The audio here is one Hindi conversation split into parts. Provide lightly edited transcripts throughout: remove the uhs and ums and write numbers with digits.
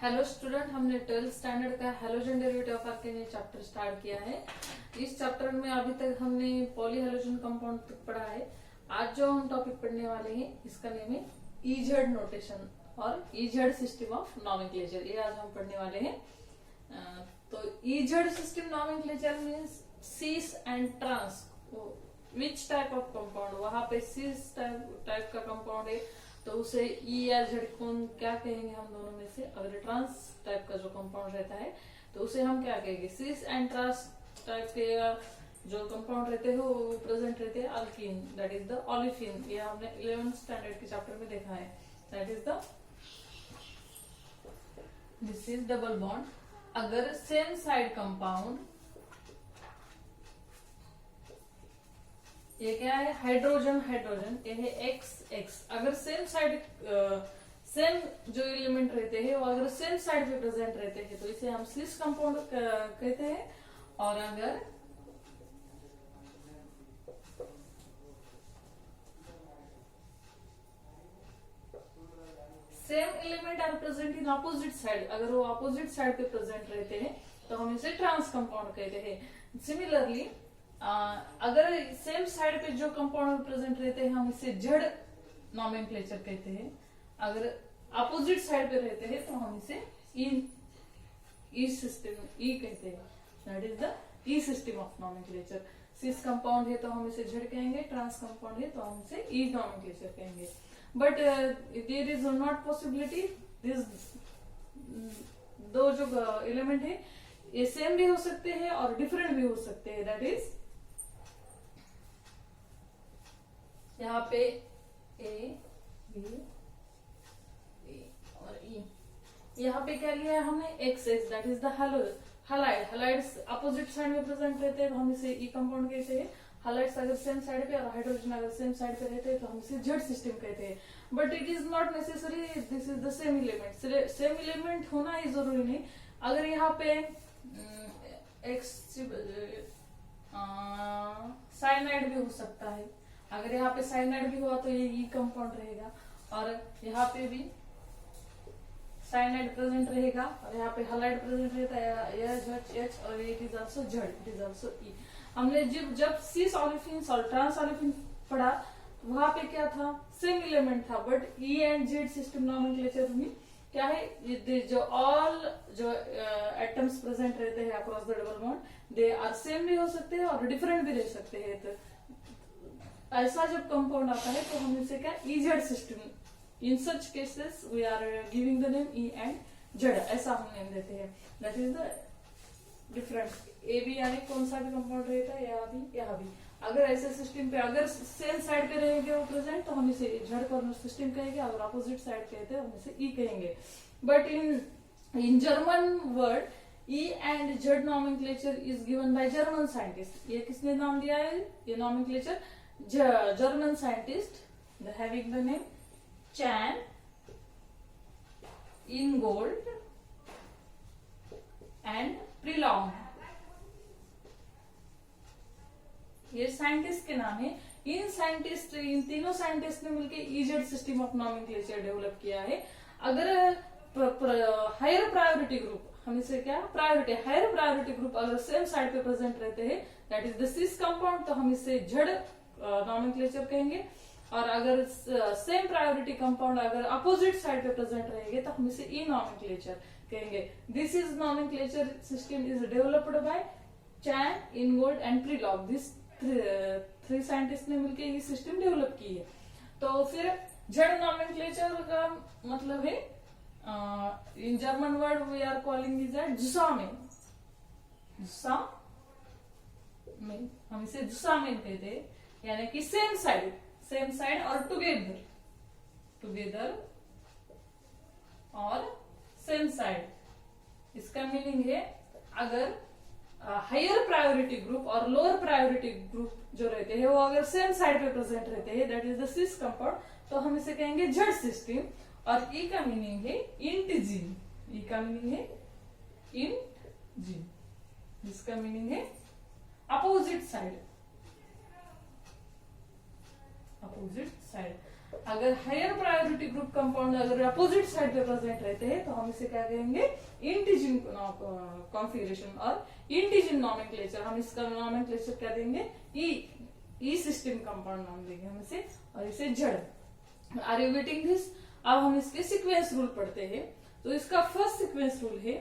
हेलो स्टूडेंट, हमने 12th स्टैंडर्ड का halogen derivative of alkene chapter start किया है। इस चैप्टर में अभी तक हमने पॉली हैलोजन कंपाउंड तक पढ़ा है। आज जो हम टॉपिक पढ़ने वाले हैं इसका नेम है ईजेड नोटेशन और ईजेड सिस्टम ऑफ नॉमेनक्लेचर। ये आज हम पढ़ने वाले हैं। तो E Z system nomenclature means cis and trans. Which type of compound, वहां पे सीस टाइप का कंपाउंड है तो उसे ई या जेड कौन क्या कहेंगे हम दोनों में से। अगर ट्रांस टाइप का जो कंपाउंड रहता है तो उसे हम क्या कहेंगे, सीस एंड ट्रांस टाइप के जो कंपाउंड रहते हैं वो प्रेजेंट रहते हैं alkyne, that is the olefin. ये हमने 11th स्टैंडर्ड के चैप्टर में देखा है। That is the this is double bond. अगर सेम साइड कंपाउंड, ये क्या है, हाइड्रोजन हाइड्रोजन, ये है एक्स एक्स। अगर सेम साइड सेम जो एलिमेंट रहते हैं वो अगर सेम साइड पे प्रेजेंट रहते हैं तो इसे हम सिस कंपाउंड कहते हैं। और अगर same element are present in opposite side, अगर वो अपोजिट साइड पे प्रेजेंट रहते हैं तो हम इसे ट्रांस कंपाउंड कहते हैं। सिमिलरली अगर सेम साइड पे जो कंपाउंड प्रेजेंट रहते हैं हम इसे जेड नॉमेनक्लेचर कहते हैं। अगर अपोजिट साइड पे रहते हैं तो हम इसे ई सिस्टम ई कहते हैं। That is the E system of nomenclature. Cis compound है तो हम इसे जेड कहेंगे, ट्रांस कंपाउंड है तो हम इसे ई नॉमेनक्लेचर कहेंगे। But there is not possibility this दो जो एलिमेंट है ये सेम भी हो सकते हैं और डिफरेंट भी हो सकते हैं। दैट इज यहाँ पे ए बी और ई, यहाँ पे क्या लिया है हमने x x, that is the halide. Halides opposite side में प्रेजेंट रहते हैं तो हम इसे ई कंपाउंड कहते हैं। हैलाइड्स अगर सेम साइड पे और हाइड्रोजन अगर सेम साइड पे रहते हैं तो हम इसे जेड सिस्टम कहते हैं। But it is not necessary this is the same element. Same element होना ही जरूरी नहीं। अगर यहाँ पे एक्स साइनाइड भी हो सकता है, अगर यहाँ पे साइनाइड भी हुआ तो ये ई कंपाउंड रहेगा। और यहाँ पे भी साइनाइड प्रेजेंट रहेगा और यहाँ पे हैलाइड प्रेजेंट रहता है एच और it is also Z, it is also E. हमने जब सिस ओलिफिन्स और ट्रांस ओलिफिन पढ़ा वहां पे क्या था, सेम एलिमेंट था। But E and Z system nomenclature में क्या है, जो ऑल जो एटम्स प्रेजेंट रहते हैं across the double bond they are same भी हो सकते हैं और डिफरेंट भी रह सकते हैं। तो ऐसा जब कंपाउंड आता है तो हम इसे क्या, E Z system. In such cases we are giving the name E and Z, ऐसा हम नेम देते हैं। That is the different. ए भी यानी कौन सा भी कंपाउंड रहता है, यहाँ भी अगर ऐसे सिस्टम पे अगर सेम साइड पे रहेंगे वो प्रेजेंट तो हम इसे जेड कॉर्नर सिस्टम कहेंगे। अगर अपोजिट साइड कहते हैं हम इसे ई कहेंगे। But in German word E and Z nomenclature is given by German scientist. ये किसने नाम दिया है, ये nomenclature German scientist having the name Cahn, Ingold and Prelog. ये साइंटिस्ट के नाम है। इन तीनों साइंटिस्ट ने मिलकर E Z system of nomenclature develop किया है। अगर हायर प्रायोरिटी ग्रुप, हम इसे क्या, प्रायोरिटी हायर प्रायोरिटी ग्रुप अगर सेम साइड पे प्रेजेंट रहते हैं that is the cis compound तो हम इसे जेड नॉमेनक्लेचर कहेंगे। और अगर सेम प्रायोरिटी कंपाउंड अगर अपोजिट साइड पे प्रेजेंट रहेंगे तो हम इसे ई नॉमेनक्लेचर कहेंगे। This is nomenclature system is developed by Cahn, Ingold and Prelog. This three scientist ने मिलकर ये सिस्टम डेवलप की है। तो फिर जेड नॉमेनक्लेचर का मतलब है in German word we are calling is जुसामेन। जुसामेन, हम इसे जुसामेन कहते हैं, यानी कि सेम साइड और टुगेदर और सेम साइड। इसका मीनिंग है अगर हायर प्रायोरिटी ग्रुप और लोअर प्रायोरिटी ग्रुप जो रहते हैं वो अगर सेम साइड पे प्रेजेंट रहते हैं that is the cis compound तो हम इसे कहेंगे जेड सिस्टम। और ई का मीनिंग है इंटजीन, ई का मीनिंग है इंटजीन, जिसका मीनिंग है अपोजिट साइड। अगर हायर प्रायोरिटी ग्रुप कंपाउंड अगर अपोजिट साइड पे प्रेजेंट रहते हैं तो हम इसे क्या कहेंगे, इंटीजन कॉन्फ़िगरेशन और इंटीजन नॉमेनक्लेचर। हम इसका नॉमेनक्लेचर क्या देंगे, ई सिस्टम कंपाउंड नाम देंगे हम इसे, और इसे Z. Are you getting this? अब हम इसके सीक्वेंस रूल पढ़ते हैं। तो इसका फर्स्ट सीक्वेंस रूल है,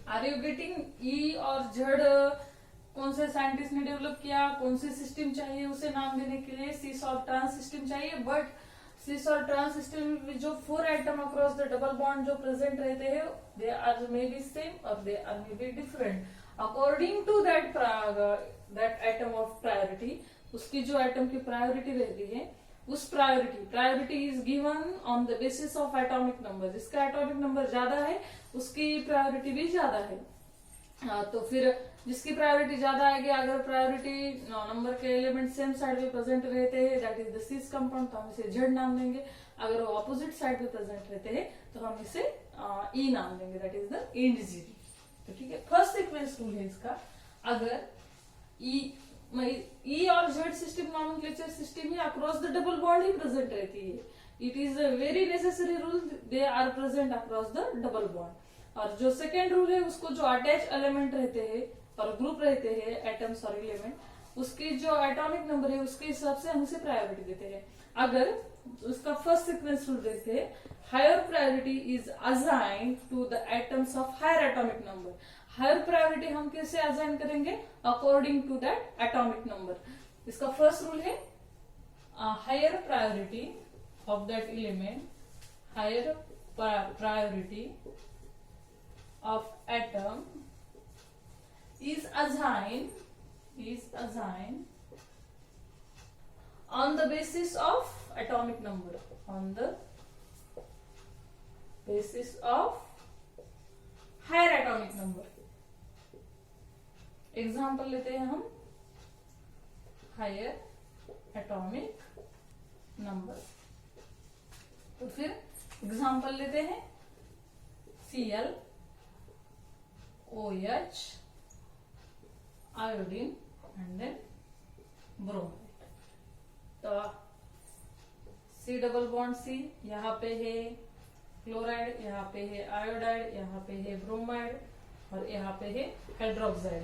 आर यू गेटिंग? ई और जड़ कौन से साइंटिस्ट ने डेवलप किया, कौन सी सिस्टम चाहिए उसे नाम देने के लिए सिस और ट्रांस सिस्टम चाहिए। बट सिस और ट्रांस सिस्टम में जो 4 atom across the double bond जो प्रेजेंट रहते हैं, they are may be same और they are may be different according to that atom of priority. उसकी जो एटम की प्रायोरिटी रहती है, उस priority is given on the basis of atomic number. जिसका एटॉमिक नंबर ज्यादा है उसकी प्रायोरिटी भी ज्यादा है। तो फिर जिसकी प्रायोरिटी ज्यादा आएगी, अगर प्रायोरिटी नंबर के एलिमेंट सेम साइड पे प्रेजेंट रहते हैं, that is the cis compound, तो हम इसे जेड नाम देंगे। अगर वो अपोजिट साइड पे प्रेजेंट रहते हैं तो हम इसे ई नाम देंगे, दैट इज द इंडिजीरी। तो ठीक है, फर्स्ट सीक्वेंस रूल है इसका। अगर ई और जेड सिस्टम नॉमेनक्लेचर सिस्टम ही अक्रॉस द डबल बॉन्ड ही प्रेजेंट रहती है, it is a very necessary rule, they are present across the double bond. और जो सेकेंड रूल है, उसको जो अटैच एलिमेंट रहते हैं और ग्रुप रहते हैं, एटम्स और एलिमेंट, उसकी जो एटॉमिक नंबर है उसके हिसाब से हम उसे प्रायोरिटी देते हैं। अगर उसका फर्स्ट सीक्वेंस रूल देखते हैं, higher priority is assigned to the atoms of higher atomic number. Higher priority हम कैसे असाइन करेंगे, according to that atomic number. इसका फर्स्ट रूल है, higher priority of that element, higher priority of atom is assigned on the basis of atomic number, on the basis of higher atomic number। Example लेते हैं हम, हायर एटॉमिक नंबर। तो फिर एग्जाम्पल लेते हैं, Cl, OH, iodine and then bromide. तो C डबल बॉन्ड C, यहाँ पे है क्लोराइड, यहाँ पे है आयोडाइड, यहाँ पे है ब्रोमाइड और यहाँ पे है हाइड्रोक्साइड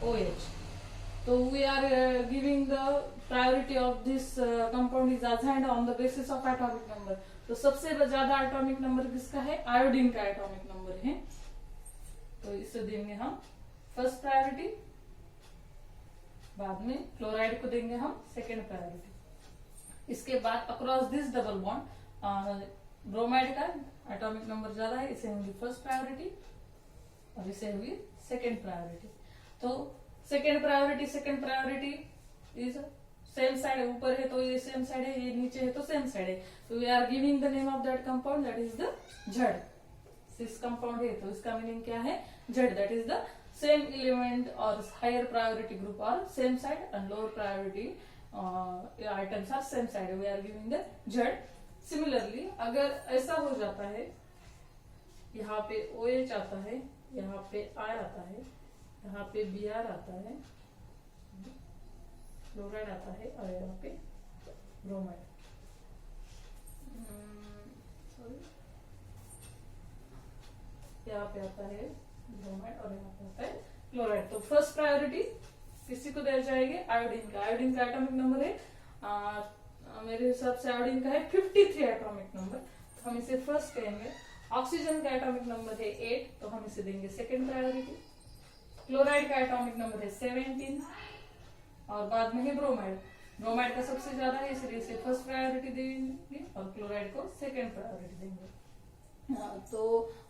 OH। तो we are giving the priority of this compound is assigned on the basis of atomic number. तो सबसे ज्यादा एटॉमिक नंबर किसका है, आयोडीन का एटॉमिक नंबर है, तो इसे देंगे हम फर्स्ट प्रायोरिटी। बाद में क्लोराइड को देंगे हम सेकेंड प्रायोरिटी। इसके बाद across this double bond bromide का एटॉमिक नंबर ज्यादा है, इसे होंगी फर्स्ट प्रायोरिटी और इसे होगी सेकेंड प्रायोरिटी। तो second priority is same side, ऊपर है तो ये सेम साइड है, ये नीचे है तो सेम साइड है। तो we are giving the name of that compound, that is the Z. Cis compound है तो इसका मीनिंग क्या है, Z, that is the same element और हायर प्रायोरिटी ग्रुप और same side and lower priority items are same side, we are giving the Z. Similarly अगर ऐसा हो जाता है, यहाँ पे OH आता है, यहाँ पे I आता है, यहाँ पे Br आता है, क्लोराइड आता है और यहाँ पे ब्रोमाइड, यहाँ पे आता है ब्रोमाइड और यहाँ पे आता है क्लोराइड। तो फर्स्ट प्रायोरिटी किसी को दी जाएगी, आयोडीन का। आयोडीन का एटॉमिक नंबर है मेरे हिसाब से आयोडीन का है 53 एटॉमिक नंबर, तो हम इसे फर्स्ट कहेंगे। ऑक्सीजन का एटॉमिक नंबर है 8, तो हम इसे देंगे सेकेंड प्रायोरिटी। क्लोराइड का एटॉमिक नंबर है 17 और बाद में है ब्रोमाइड। ब्रोमाइड का सबसे ज्यादा है इसलिए इसे फर्स्ट प्रायोरिटी देंगे और क्लोराइड को सेकेंड प्रायोरिटी देंगे। तो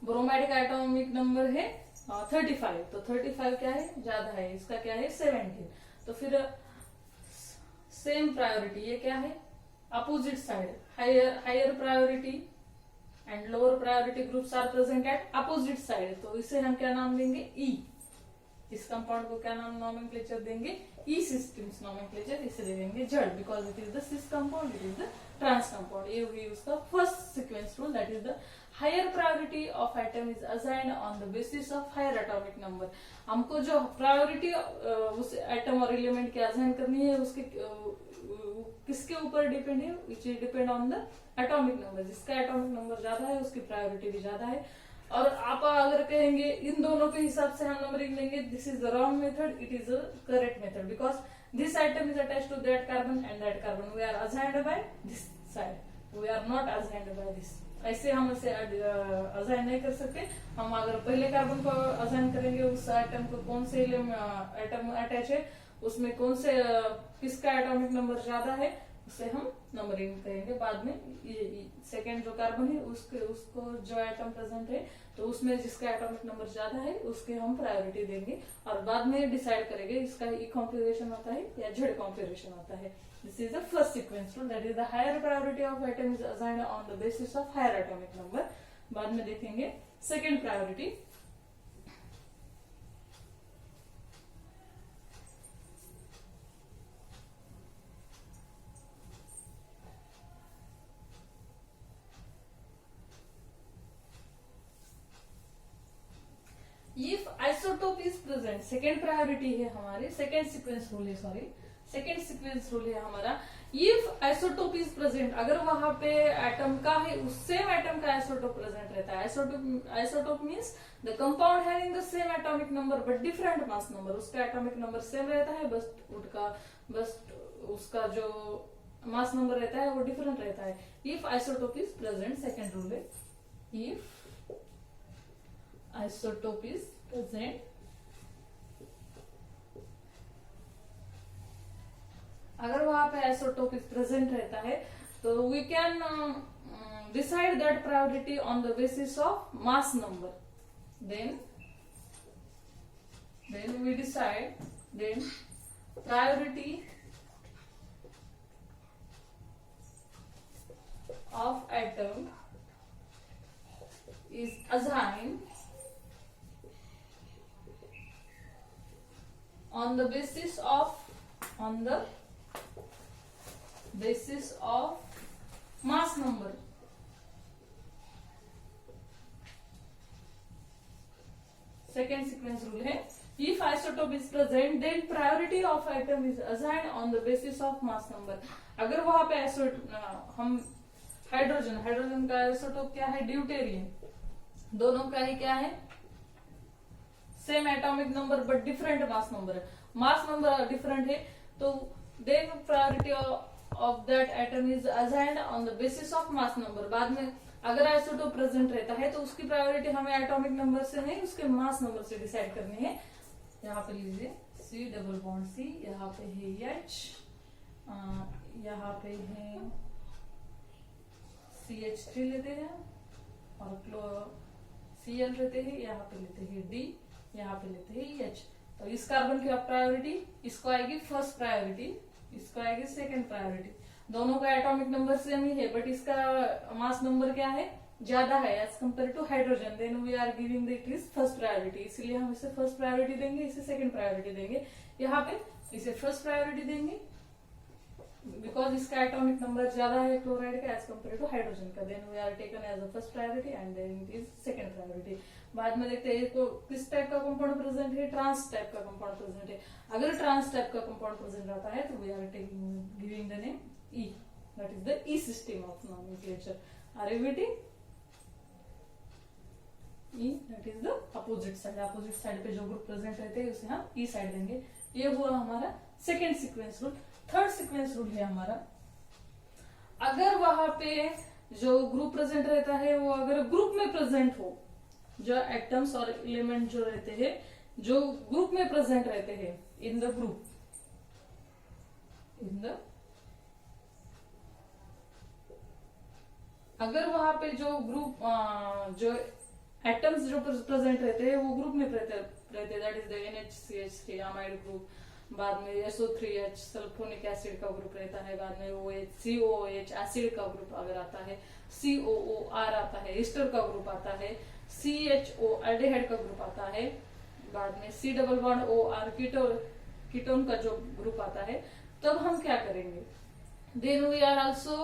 ब्रोमाइड का एटॉमिक नंबर है 35, तो 35 क्या है, ज्यादा है, इसका क्या है 17। तो फिर सेम प्रायोरिटी, ये क्या है, opposite side, higher priority and lower priority groups are present at opposite side, तो इसे हम क्या नाम देंगे, ई। इस कंपाउंड को क्या नाम नॉमेनक्लेचर देंगे, ई सिस्टम्स नॉमेनक्लेचर इसलिए देंगे Z, because it is the cis compound, it is the trans compound. ये हुई उसका first sequence rule, that is the higher priority of atom is assigned on the basis of higher atomic number. हमको जो प्रायोरिटी उस एटम और एलिमेंट की असाइन करनी है उसके किसके ऊपर डिपेंड है, which is depend on the atomic number. जिसका एटॉमिक नंबर ज्यादा है उसकी प्रायोरिटी भी ज्यादा है। और आप अगर कहेंगे इन दोनों के हिसाब से हम नंबरिंग लेंगे, this is the wrong method, it is the correct method, because this item is attached to that carbon and that carbon we are assigned by this side, we are not assigned by this. ऐसे हम इसे असाइन नहीं कर सकते। हम अगर पहले कार्बन को असाइन करेंगे उस आइटम को कौन से एटम अटैच है, उसमें कौन से किसका एटॉमिक नंबर ज्यादा है, उससे हम नंबरिंग करेंगे। बाद में सेकेंड जो कार्बन है उसको जो एटम प्रेजेंट है तो उसमें जिसका एटॉमिक नंबर ज्यादा है उसके हम प्रायोरिटी देंगे और बाद में डिसाइड करेंगे इसका ई कॉन्फिगरेशन होता है या जेड कॉन्फिगरेशन होता है। This is the first sequence rule, that is the higher priority of atom is assigned on the basis of higher atomic number. बाद में देखेंगे second priority. If isotope is present, second priority है हमारी, सेकेंड सीक्वेंस रूल है, सॉरी सेकेंड सीक्वेंस रूल है हमारा। इफ आइसोटोप इज प्रेजेंट, अगर वहां पे एटम का है उस सेम एटम का आइसोटोप प्रेजेंट रहता है। Isotope means the compound having the same atomic number but different mass number. उसका एटॉमिक नंबर सेम रहता है, बस उसका जो मास नंबर रहता है वो डिफरेंट रहता है। If isotope is present, second rule है, इफ isotope is present, अगर वहां पे आइसोटोप इज प्रेजेंट रहता है तो we can decide that priority on the basis of mass number. Then we decide, then priority of atom is assigned on the basis of mass number। Second sequence rule है, if isotope is present then priority of atom is assigned on the basis of mass number। अगर वहां पे हम हाइड्रोजन का आइसोटोप क्या है, ड्यूटेरियम, दोनों का ही क्या है, same atomic number but different mass number है, मास नंबर डिफरेंट है, तो then priority of that atom is assigned on the basis of mass number. बाद में अगर आइसोटोप प्रेजेंट रहता है तो उसकी प्रायोरिटी हमें एटॉमिक नंबर से नहीं उसके मास नंबर से डिसाइड करनी है। यहाँ पे लीजिए C डबल बॉन्ड C, यहाँ पे है H, यहाँ पे है CH3 लेते हैं और Cl लेते हैं, यहाँ पे लेते हैं D, यहाँ पे लेते हैं H। तो इस कार्बन की प्रायोरिटी, इसको आएगी फर्स्ट प्रायोरिटी, इसको आएगी सेकंड प्रायोरिटी। दोनों का एटॉमिक नंबर सेम ही है बट इसका मास नंबर क्या है, ज्यादा है as compare to hydrogen, then we are giving it is first priority, इसलिए हम इसे फर्स्ट प्रायोरिटी देंगे, इसे सेकंड प्रायोरिटी देंगे। यहाँ पे इसे फर्स्ट प्रायोरिटी देंगे बिकॉज इसका एटॉमिक नंबर ज्यादा है क्लोराइड का एज कम्पेयर टू हाइड्रोजन का, then we are taken as a first priority and then it is second priority. बाद में देखते हैं तो किस टाइप का कंपाउंड प्रेजेंट है, ट्रांस टाइप का कंपाउंड प्रेजेंट है। अगर ट्रांस टाइप का कंपाउंड प्रेजेंट रहता है तो we are giving the name E, that is the E system of nomenclature. Are you getting? E that is the opposite side पे जो ग्रुप प्रेजेंट रहते हैं उसे हम ई साइड देंगे। ये हुआ हमारा second sequence rule. Third sequence rule है हमारा, अगर वहां पे जो ग्रुप प्रेजेंट रहता है वो अगर ग्रुप में प्रेजेंट हो, जो एटम्स और एलिमेंट जो रहते हैं जो ग्रुप में प्रेजेंट रहते हैं इन द ग्रुप, अगर वहां पे जो ग्रुप जो एटम्स जो प्रेजेंट रहते हैं वो ग्रुप में रहते हैं, that is the NHCH3 amide group, बाद में SO3H सल्फोनिक एसिड का ग्रुप रहता है, बाद में OH COOH एसिड का ग्रुप अगर आता है, COOR आता है एस्टर का ग्रुप आता है, CHO एल्डिहाइड का ग्रुप आता है, बाद में C double bond OR ketone का जो ग्रुप आता है, तब हम क्या करेंगे, then we are also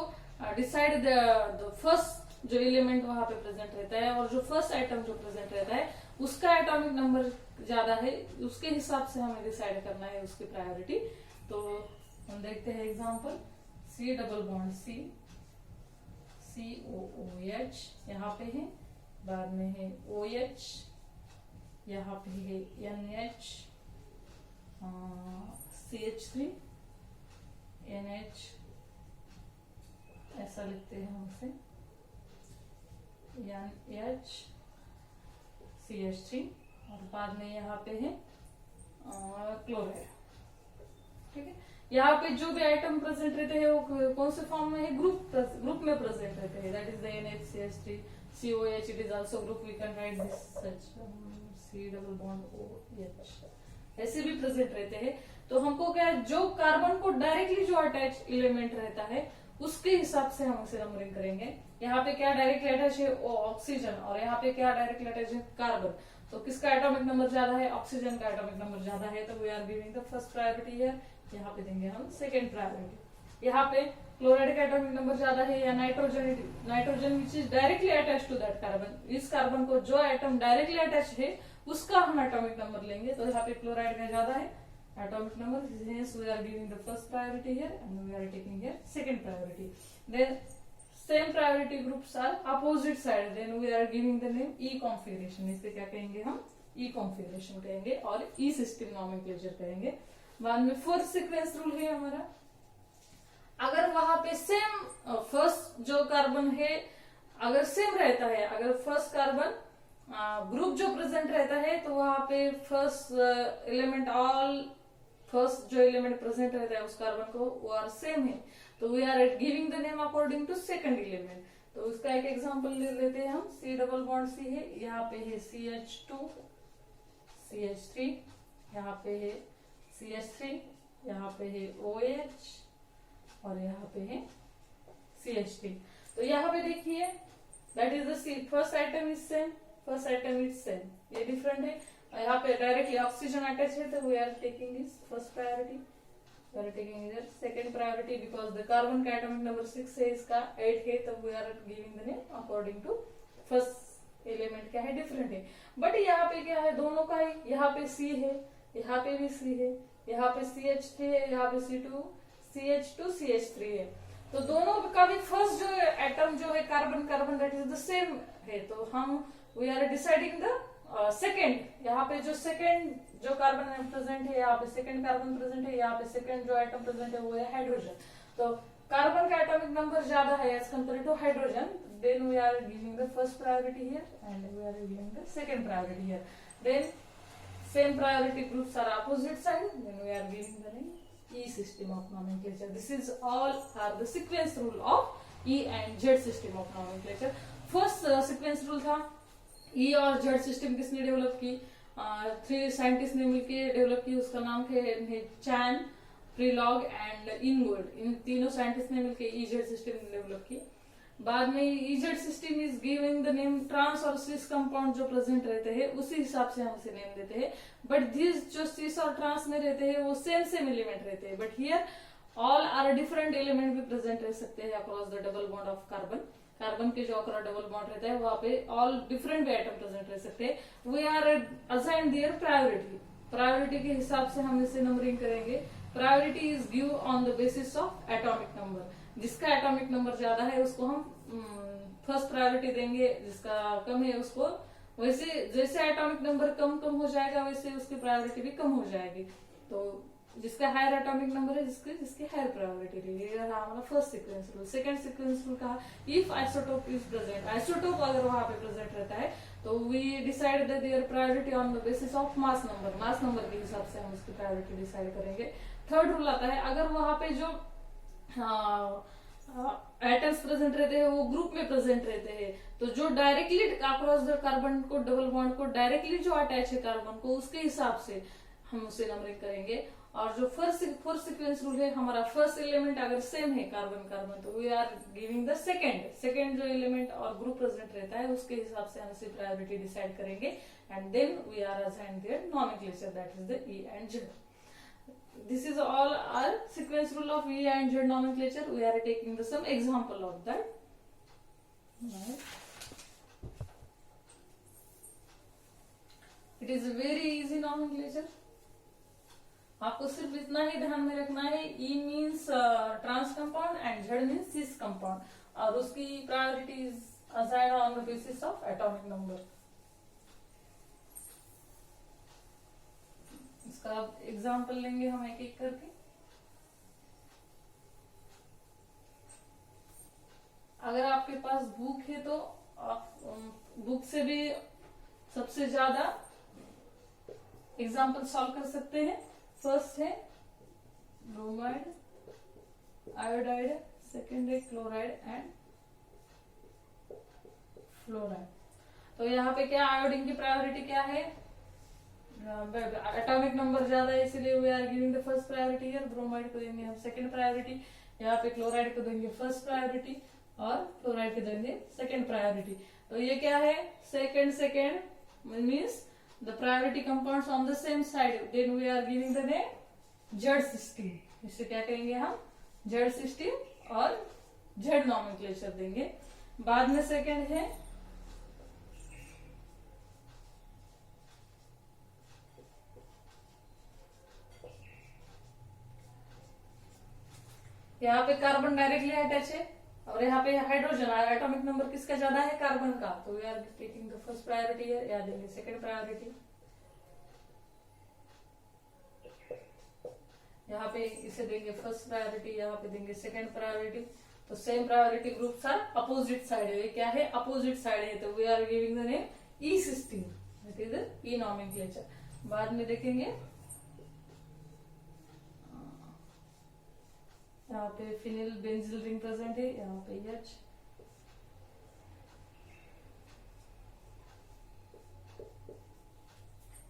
decide the first जो एलिमेंट वहां पे प्रेजेंट रहता है और जो फर्स्ट आइटम जो प्रेजेंट रहता है उसका एटॉमिक नंबर ज्यादा है, उसके हिसाब से हमें डिसाइड करना है उसकी प्रायोरिटी। तो हम देखते हैं example, C double bond C COOH यहाँ पे है, बाद में है OH, यहाँ पे है NH CH3 NH, ऐसा लिखते हैं हम इसे, NH CH3 और बाद में यहाँ पे है क्लोराइड। ठीक है, यहाँ पे जो भी आइटम प्रेजेंट रहते हैं वो कौन से फॉर्म में है, ग्रुप में प्रेजेंट रहते हैं, that is the NHCH3 COH, it is also group, we can write this such C double bond OH, ऐसे भी प्रेजेंट रहते हैं। तो हमको क्या है, जो कार्बन को डायरेक्टली जो अटैच एलिमेंट रहता है उसके हिसाब से हम उसे नंबरिंग करेंगे। यहाँ पे क्या डायरेक्टली अटैच है ऑक्सीजन और यहाँ पे क्या डायरेक्टली अटैच है कार्बन, तो किसका एटॉमिक नंबर ज्यादा है, ऑक्सीजन का एटॉमिक नंबर ज्यादा है, तो we are giving the first priority है, यहाँ पे देंगे हम सेकेंड प्रायोरिटी। यहाँ पे क्लोराइड का एटॉमिक नंबर ज्यादा है या nitrogen which is directly attach to that carbon, इस कार्बन को जो एटम डायरेक्टली अटैच है उसका हम एटॉमिक नंबर लेंगे, तो यहाँ पे क्लोराइड का ज्यादा है atomic number, hence we are giving the first priority here and we are taking here second priority. Then same priority groups are opposite side, then we are giving the name E configuration, इसे क्या कहेंगे हम, E configuration कहेंगे और E system nomenclature कहेंगे। बाद में फोर्थ सीक्वेंस रूल है हमारा, अगर वहां पे सेम फर्स्ट जो कार्बन है अगर सेम रहता है, अगर फर्स्ट कार्बन ग्रुप जो प्रेजेंट रहता है तो वहां पे फर्स्ट एलिमेंट फर्स्ट जो एलिमेंट प्रेजेंट रहता है उस कार्बन को वो आर सेम है, तो we are giving the name according to second element. तो उसका एक एग्जांपल ले लेते हैं हम, C डबल बॉन्ड C है, यहाँ पे है CH2 CH3, यहाँ पे है CH3, यहाँ पे है OH और यहाँ पे है CH3। तो यहाँ पे देखिए that is the first atom is same, first atom is same, ये डिफरेंट है, यहाँ पे डायरेक्टली ऑक्सीजन अटैच है तो we are taking this first priority, we are taking इधर second priority because the carbon का एटॉमिक नंबर 6 है, इसका 8 है, तो we are giving the name according to first element क्या है, डिफरेंट है। बट यहाँ पे क्या है, दोनों का है, यहाँ पे C है, यहाँ पे भी C है, यहाँ पे CH3 है, यहाँ पे CH2 CH3 है, तो दोनों का भी फर्स्ट जो एटम जो है carbon that is the same है, तो हम we are deciding the second, यहाँ पे जो सेकेंड जो कार्बन प्रेजेंट है, यहाँ पे सेकेंड कार्बन प्रेजेंट है, यहाँ पे सेकेंड जो एटम प्रेजेंट है वो है हाइड्रोजन, तो कार्बन का एटॉमिक नंबर ज्यादा है as compare to hydrogen, then we are giving the first priority here and we are giving the second priority here, then same priority groups are opposite side, then we are giving the name E system of nomenclature. This is all are the sequence rule of E and Z system of nomenclature. First sequence rule था E और Z सिस्टम किसने डेवलप की, 3 साइंटिस्ट ने मिलकर डेवलप की, उसका नाम है चैन, प्रीलॉग एंड इनगोल्ड, इन तीनों साइंटिस्ट ने मिलकर EZ सिस्टम डेवलप की। बाद में EZ system is giving the name, trans और सिस कंपाउंड जो प्रेजेंट रहते हैं उसी हिसाब से हम उसे नेम देते हैं, बट दिस जो सिस और ट्रांस में रहते हैं वो सेम एलिमेंट रहते हैं, but here all are different element भी प्रेजेंट रह सकते हैं across the double bond of carbon, carbon के जो अक्रॉस डबल बॉन्ड रहता है वहां पे ऑल डिफरेंट आइटम प्रेजेंट रह सकते हैं। We are assign their priority के हिसाब से हम इसे नंबरिंग करेंगे। Priority is give on the basis of atomic number, जिसका एटॉमिक नंबर ज्यादा है उसको हम फर्स्ट प्रायोरिटी देंगे, जिसका कम है उसको, वैसे जैसे एटॉमिक नंबर कम हो जाएगा वैसे उसकी प्रायोरिटी भी कम हो जाएगी, तो जिसका हायर एटॉमिक नंबर है जिसकी हायर प्रायोरिटी रहेगी। ये रहा हमारा first sequence rule. Second sequence rule कहा, if isotope is present, isotope अगर वहां पे प्रेजेंट रहता है तो we decide the their priority on the basis of mass number के हिसाब से हम उसकी प्रायोरिटी डिसाइड करेंगे। थर्ड रूल आता है, अगर वहां पे जो एटम्स प्रेजेंट रहते हैं वो ग्रुप में प्रेजेंट रहते हैं, तो जो डायरेक्टली अक्रॉस द कार्बन को डबल बॉन्ड को डायरेक्टली जो अटैच है कार्बन को उसके हिसाब से हम उसे नंबरिंग करेंगे। और जो फोर सीक्वेंस रूल है, हमारा फर्स्ट एलिमेंट अगर सेम है कार्बन कार्बन, तो we are giving the second जो एलिमेंट और ग्रुप प्रेजेंट रहता है उसके हिसाब से हम इसे प्रायोरिटी डिसाइड करेंगे, and then we are assign their nomenclature, that is the E and Z. This is all our sequence rule of E and Z nomenclature. We are taking some example of that. Right. It is a very easy nomenclature. आपको सिर्फ इतना ही ध्यान में रखना है, E means trans compound and Z means cis compound, और उसकी priority is assigned on the basis of atomic number. इसका एग्जाम्पल लेंगे हम एक एक करके. अगर आपके पास बुक है तो आप बुक से भी सबसे ज्यादा एग्जाम्पल सॉल्व कर सकते हैं. फर्स्ट है ब्रोमाइड, आयोडाइड, सेकेंड है क्लोराइड एंड फ्लोराइड. तो यहाँ पे क्या आयोडीन की प्रायोरिटी क्या है? एटॉमिक नंबर ज्यादा है, इसलिए we are giving the first priority है. ब्रोमाइड को देंगे हम सेकंड प्रायोरिटी, यहाँ पे क्लोराइड को देंगे फर्स्ट प्रायोरिटी और फ्लोराइड को देंगे सेकंड प्रायोरिटी. तो ये क्या है? Second means the priority compounds on the same side, then we are giving the name Z system. इससे क्या कहेंगे हम? जेड सिस्टीन और जेड नॉमेनक्लेचर देंगे. बाद में सेकंड है यहाँ पे कार्बन डायरेक्टली अटैच है और यहाँ पे हाइड्रोजन, एटॉमिक नंबर किसका ज्यादा है? कार्बन का. तो we are taking the first priority है, या देंगे सेकंड प्रायोरिटी. यहाँ पे इसे देंगे फर्स्ट प्रायोरिटी, यहाँ पे देंगे सेकंड प्रायोरिटी. तो same priority groups are opposite side है. ये क्या है? अपोजिट साइड है. तो we are giving the name E system, that is E nomenclature. बाद में देखेंगे यहाँ पे फिनिल बेंजिल रिंग प्रेजेंट है, यहाँ पे H.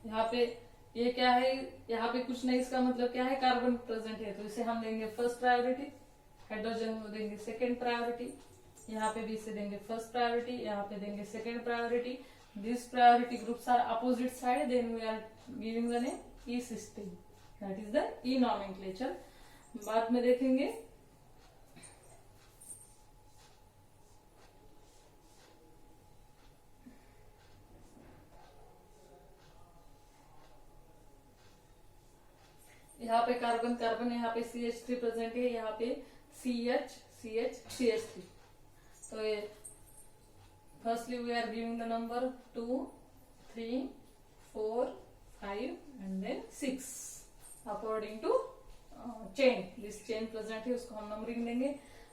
यहाँ पे ये क्या है? यहाँ पे कुछ नहीं, इसका मतलब क्या है? कार्बन प्रेजेंट है, तो इसे हम देंगे फर्स्ट प्रायोरिटी. हाइड्रोजन को देंगे सेकेंड प्रायोरिटी, यहाँ पे भी इसे देंगे फर्स्ट प्रायोरिटी, यहाँ पे देंगे second priority. This priority groups are opposite side, then we are giving the name E system, that is the E nomenclature. बाद में देखेंगे यहाँ पे कार्बन कार्बन, यहाँ पे CH3 प्रेजेंट है, यहाँ पे CH3. तो ये firstly we are giving the number 2, 3, 4, 5 and then 6 according to chain. This chain present है, उसको हम नंबरिंग देंगे.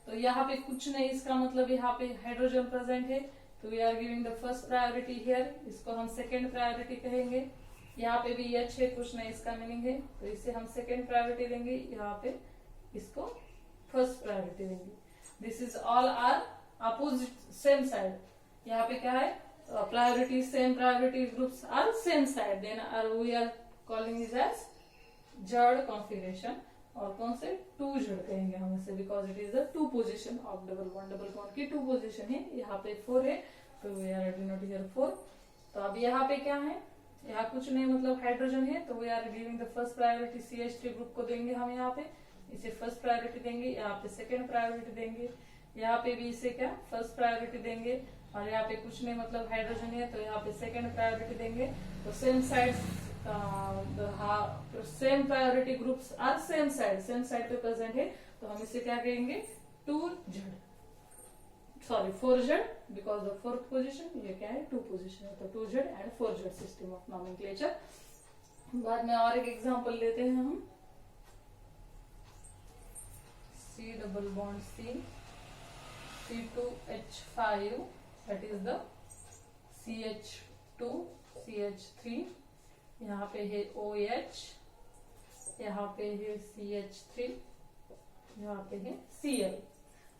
तो यहाँ पे कुछ नहीं, इसका मतलब यहाँ पे हाइड्रोजन प्रेजेंट है, तो we are giving the first priority here. इसको हम सेकेंड प्रायोरिटी कहेंगे. यहाँ पे भी H है, कुछ नहीं, इसका मीनिंग है, तो इसे हम सेकेंड प्रायोरिटी देंगे. यहाँ पे इसको फर्स्ट प्रायोरिटी देंगे. This is all are opposite same side. यहाँ पे क्या है? Priority same, priority groups are same side, then are we are calling is as Z configuration. और कौन से? 2Z कहेंगे हम इसे, because it is the 2 position of double bond की 2 पोजिशन है. यहाँ पे 4 है, तो वी आर डिनोट हियर 4. तो अब यहाँ पे क्या है? यहाँ कुछ नहीं, मतलब हाइड्रोजन है, तो we are giving the first priority CH3 group को देंगे हम. यहाँ पे इसे फर्स्ट प्रायोरिटी देंगे, यहाँ पे सेकेंड प्रायोरिटी देंगे, यहाँ पे भी इसे क्या? फर्स्ट प्रायोरिटी देंगे. और यहाँ पे कुछ नहीं, मतलब हाइड्रोजन है, तो यहाँ पे सेकेंड प्रायोरिटी देंगे. तो same side, same priority groups are same side पे प्रेजेंट है, तो हम इसे क्या कहेंगे? 2Z, sorry 4Z, because the fourth position. ये क्या है? 2 पोजिशन है, तो 2Z and 4Z system of nomenclature. बाद में और एक एग्जांपल लेते हैं हम. C double bond C, C2H5, that is the CH2, CH3. यहाँ पे है OH, यहाँ पे है CH3, यहाँ पे है Cl.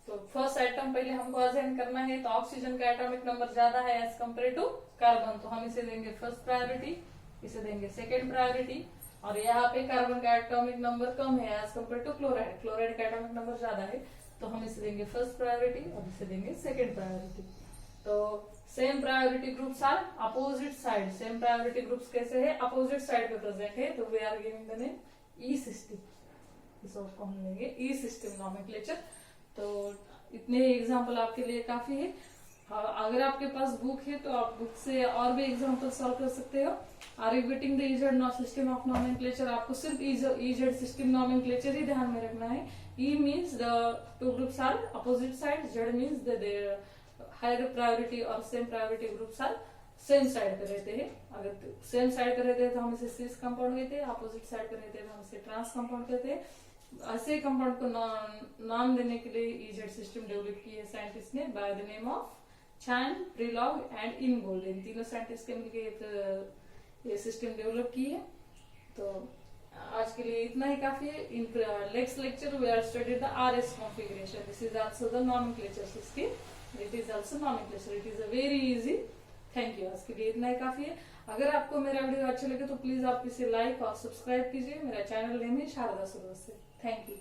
तो फर्स्ट आइटम पहले हमको असाइन करना है. तो ऑक्सीजन का एटॉमिक नंबर ज्यादा है एज कम्पेयर टू कार्बन, तो हम इसे देंगे फर्स्ट प्रायोरिटी, इसे देंगे सेकेंड प्रायोरिटी. और यहाँ पे कार्बन का एटॉमिक नंबर कम है as compare to chloride, chloride का एटॉमिक नंबर ज्यादा है, तो हम इसे देंगे फर्स्ट प्रायोरिटी और इसे देंगे सेकेंड प्रायोरिटी। तो same priority groups are opposite side, same priority groups कैसे है, अपोजिट साइड पे प्रेजेंट है, तो we are giving the name E system, इसको हम लेंगे ई सिस्टम नॉमेनक्लेचर। तो इतने एग्जाम्पल आपके लिए काफी है। अगर आपके पास बुक है तो आप बुक से और भी एग्जाम्पल सॉल्व कर सकते हो। Are you getting the E Z system of nomenclature, आपको सिर्फ इजेड सिस्टम नॉमेनक्लेचर ही ध्यान में रखना है। E means the two groups are opposite side, Z means the higher priority और same priority groups are same side पे रहते हैं। अगर सेम साइड पे रहते हैं तो हम इसे सिस कंपाउंड कहते हैं, अपोजिट साइड पे रहते हैं तो हम इसे ट्रांस कंपाउंड कहते हैं। ऐसे कंपाउंड को नाम देने के लिए इजेड सिस्टम डेवलप की है साइंटिस्ट ने by the name of Cahn, Prelog and Ingold, इन तीनों साइंटिस्ट के मिलकर ये सिस्टम डेवलप की है। तो आज के लिए इतना ही काफी है। In next lecture we are study the RS configuration, this is also the nomenclature system, it is also nomenclature, it is a very easy. Thank you, आज के लिए इतना ही काफी है। अगर आपको मेरा वीडियो अच्छा लगे तो प्लीज आप इसे लाइक और सब्सक्राइब कीजिए। मेरा चैनल नेम है शारदा सुरवशी। Thank you.